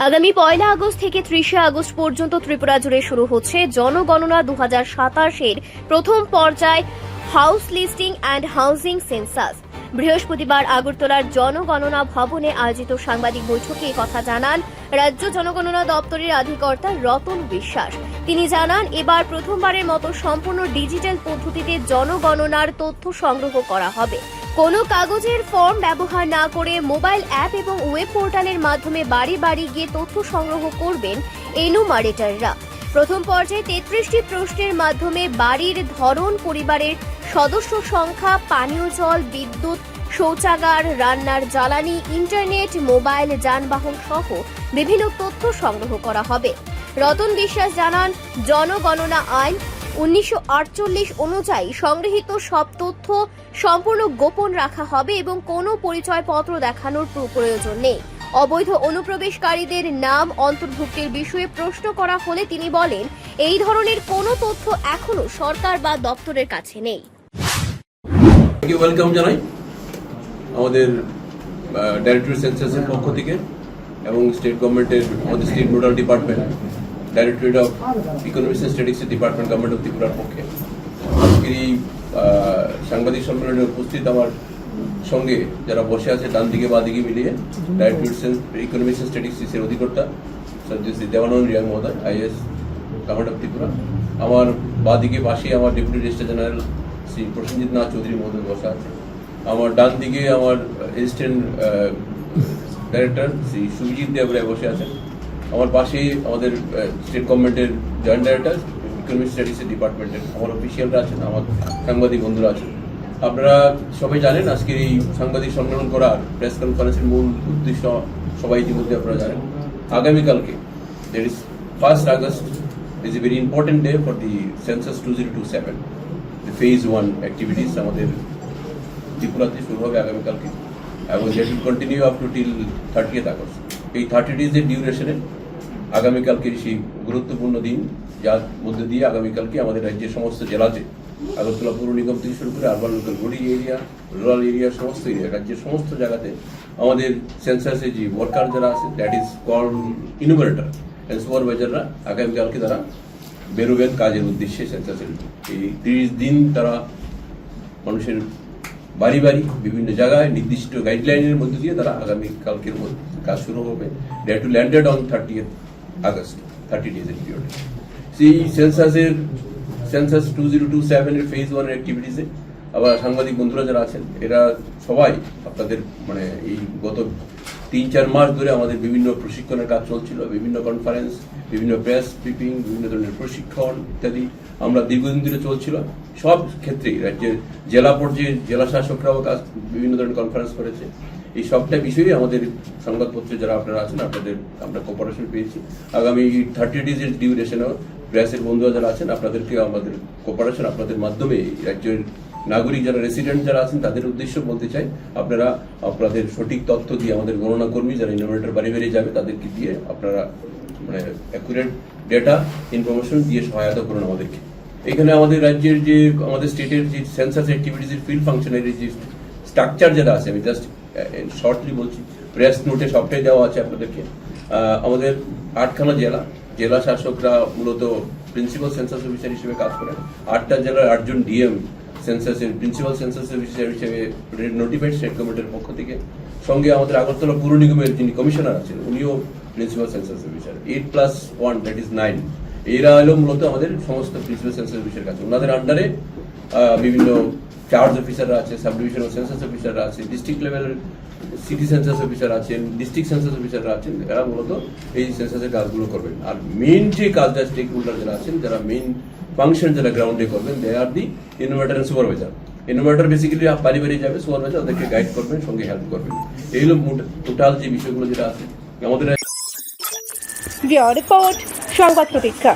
আগামী 1 আগস্ট থেকে 30 আগস্ট পর্যন্ত ত্রিপুরা জুড়ে শুরু হচ্ছে জনগণনা 2027 এর প্রথম পর্যায় house listing and housing census. বৃহস্পতিবার আগরতলার জনগণনা ভবনে আয়োজিত সাংবাদিক বৈঠকে কথা জানান রাজ্য জনগণনা দপ্তরের অধিকর্তা রতন বিশ্বাস। তিনি জানান, এবার প্রথমবারের মতো সম্পূর্ণ ডিজিটাল পদ্ধতিতে জনগণনার তথ্য সংগ্রহ করা হবে। কোনো কাগজের ফর্ম ব্যবহার না করে মোবাইল অ্যাপ এবং ওয়েব পোর্টালের মাধ্যমে বাড়ি বাড়ি গিয়ে তথ্য সংগ্রহ করবেন এনুমারেটররা। প্রথম পর্যায়ে 33টি প্রশ্নের মাধ্যমে বাড়ির ধরন, পরিবারের সদস্য সংখ্যা, পানীয় জল, বিদ্যুৎ, শৌচাগার, রান্নার জ্বালানি, ইন্টারনেট, মোবাইল, যানবাহন সহ বিভিন্ন তথ্য সংগ্রহ করা হবে। রতন বিশ্বাস জানান, জনগণনা আইন 1948 অনুযায়ী সংগৃহীত সব তথ্য সম্পূর্ণ গোপন রাখা হবে এবং কোনো পরিচয়পত্র দেখানোর প্রয়োজন নেই। অবৈধ অনুপ্রবেশকারীদের নাম অন্তর্ভুক্তির বিষয়ে প্রশ্ন করা হলে তিনি বলেন, এই ধরনের কোনো তথ্য এখনো সরকার বা দপ্তরের কাছে নেই। ওয়েলকাম জানাই আমাদের ডাইরেক্টরেট সেন্সাসের পক্ষ থেকে এবং স্টেট গভর্নমেন্টের আমাদের state nodal department directorate of economics and statistics department government of ত্রিপুরার পক্ষে আজকের এই সাংবাদিক সম্মেলনে উপস্থিত আমার সঙ্গে যারা বসে আছে ডান দিকে বা দিকে মিলিয়ে ডাইরেক্টরেট ইকোনমিক্স এন্ড স্ট্যাটিস্টিক্সের অধিকর্তা শ্রী দেবানন্দ রিয়াং মহোদয়, আইএস, গভর্নমেন্ট অফ ত্রিপুরা। আমার বা দিকে পাশে আমার deputy registrar general Shri Prosenjit Nath Chowdhury মহোদয় বসা আছে। আমার ডান দিকে আমার অ্যাসিস্ট্যান্ট ডাইরেক্টর শ্রী সুবিজিৎ দেব রায় বসে আছেন। আমার পাশেই আমাদের স্টেট গভর্নমেন্টের জয়েন্ট ডাইরেক্টর ইকোনমিক স্টাডিজ ডিপার্টমেন্টের আমার অফিসিয়ালরা আছেন, আমার সাংবাদিক বন্ধুরা আছেন। আপনারা সবাই জানেন আজকের এই সাংবাদিক সম্মেলন করার প্রেস কনফারেন্সের মূল উদ্দেশ্য সবাই ইতিমধ্যে আপনারা জানেন। আগামীকালকে that is 1 August is a very important day for the census 2027। The phase 1 activities আমাদের ত্রিপুরাতে শুরু হবে আগামীকালকে এবং that will continue up to till 30th August. এই 30 ডেজের ডিউরেশনে আগামীকালকের সেই গুরুত্বপূর্ণ দিন, যার মধ্যে দিয়ে আগামীকালকে আমাদের রাজ্যের সমস্ত জেলাতে আগরতলা পৌর নিগম থেকে শুরু করে urban local body area, rural area, সমস্ত এরিয়া, রাজ্যের সমস্ত জায়গাতে আমাদের সেন্সাসে যে ওয়ার্কার যারা আছে, দ্যাট ইজ কল্ড ইনুমারেটর অ্যান্ড সুপারভাইজাররা আগামীকালকে তারা বেরোবেন কাজের উদ্দেশ্যে। সেন্সাসের এই 30 দিন তারা মানুষের বাড়ি বাড়ি বিভিন্ন জায়গায় নির্দিষ্ট গাইডলাইনের মধ্যে দিয়ে তারা আগামীকালকের মধ্যে কাজ শুরু হবে। That will landed on 30th August, 30 ডেজের পিরিয়ড। সেই সেন্সাস 2027 এর ফেজ 1 এর অ্যাক্টিভিটিসে আবার সাংবাদিক বন্ধুরা যারা আছেন, এরা সবাই আপনাদের এই গত 3-4 মাস ধরে আমাদের বিভিন্ন প্রশিক্ষণের কাজ চলছিল, বিভিন্ন কনফারেন্স, বিভিন্ন প্রেস ব্রিফিং, বিভিন্ন ধরনের প্রশিক্ষণ ইত্যাদি আমরা দীর্ঘদিন ধরে চলছিল। সব ক্ষেত্রেই রাজ্যের জেলা পর্যায়ে জেলা শাসকরাও কাজ বিভিন্ন ধরনের কনফারেন্স করেছে। এই সবটা বিষয়ে আমাদের সংবাদপত্রে যারা আপনারা আছেন, আপনাদের আমরা কোঅপারেশন পেয়েছি। আগামী 30 ডেজের ডিউরেশনেও প্রেসের বন্ধুরা যারা আছেন, আপনাদেরকে আমাদের কোঅপারেশন আপনাদের মাধ্যমে রাজ্যের নাগরিক যারা রেসিডেন্ট যারা আছেন তাদের উদ্দেশ্য বলতে চাই, আপনারা আপনাদের সঠিক তথ্য দিয়ে আমাদের গণনা কর্মী যারা ইনোভেটর বাড়ি বাড়ি যাবে তাদেরকে দিয়ে আপনারা অ্যাকুরেট ডেটা ইনফরমেশন দিয়ে সহায়তা করুন আমাদেরকে। এখানে আমাদের রাজ্যের যে আমাদের স্টেটের যে সেন্সাস অ্যাক্টিভিটিসের ফিল্ড ফাংশনারি যে স্ট্রাকচার যারা আছে, আমি জাস্ট শর্টলি বলছি, প্রেস নোটে সবটাই দেওয়া আছে আপনাদেরকে। আমাদের 8খানা জেলা শাসকরা মূলত প্রিন্সিপাল সেন্সাস অফিসার হিসেবে কাজ করেন। 8টা জেলার 8 জন ডিএম সেন্সাসের প্রিন্সিপাল সেন্সাস অফিসার হিসেবে নোটিফাইড স্টেট গভর্নমেন্টের পক্ষ থেকে। সঙ্গে আমাদের আগরতলা পৌর নিগমের যিনি কমিশনার আছেন উনিও principal census officer. 8+1 that is 9। এরা হলো মূলত আমাদের সমস্ত প্রিন্সিপাল সেন্সাস অফিসার কাছে। ওনাদের আন্ডারে বিভিন্ন চার্জ অফিসাররা আছে, সাব ডিভিশনাল সেন্সাস অফিসাররা আছে, ডিস্ট্রিক্ট লেভেলের সিটি সেন্সাস অফিসার আছেন, ডিস্ট্রিক্ট সেন্সাস অফিসাররা আছেন। এরা মূলত এই সেন্সাসের কাজগুলো করবেন। আর মেইন যে কাজটা স্টেক হোল্ডার যারা আছেন, যারা মেইন ফাংশন যারা গ্রাউন্ডে করবেন, they are the enumerator and supervisor. Enumerator basically বাড়ি বাড়ি যাবে, সুপারভাইজার ওদেরকে গাইড করবেন, সঙ্গে হেল্প করবেন। এই হলো টোটাল যে বিষয়গুলো যেটা আছে আমাদের। রিপোর্ট সংবাদ প্রতীক্ষা।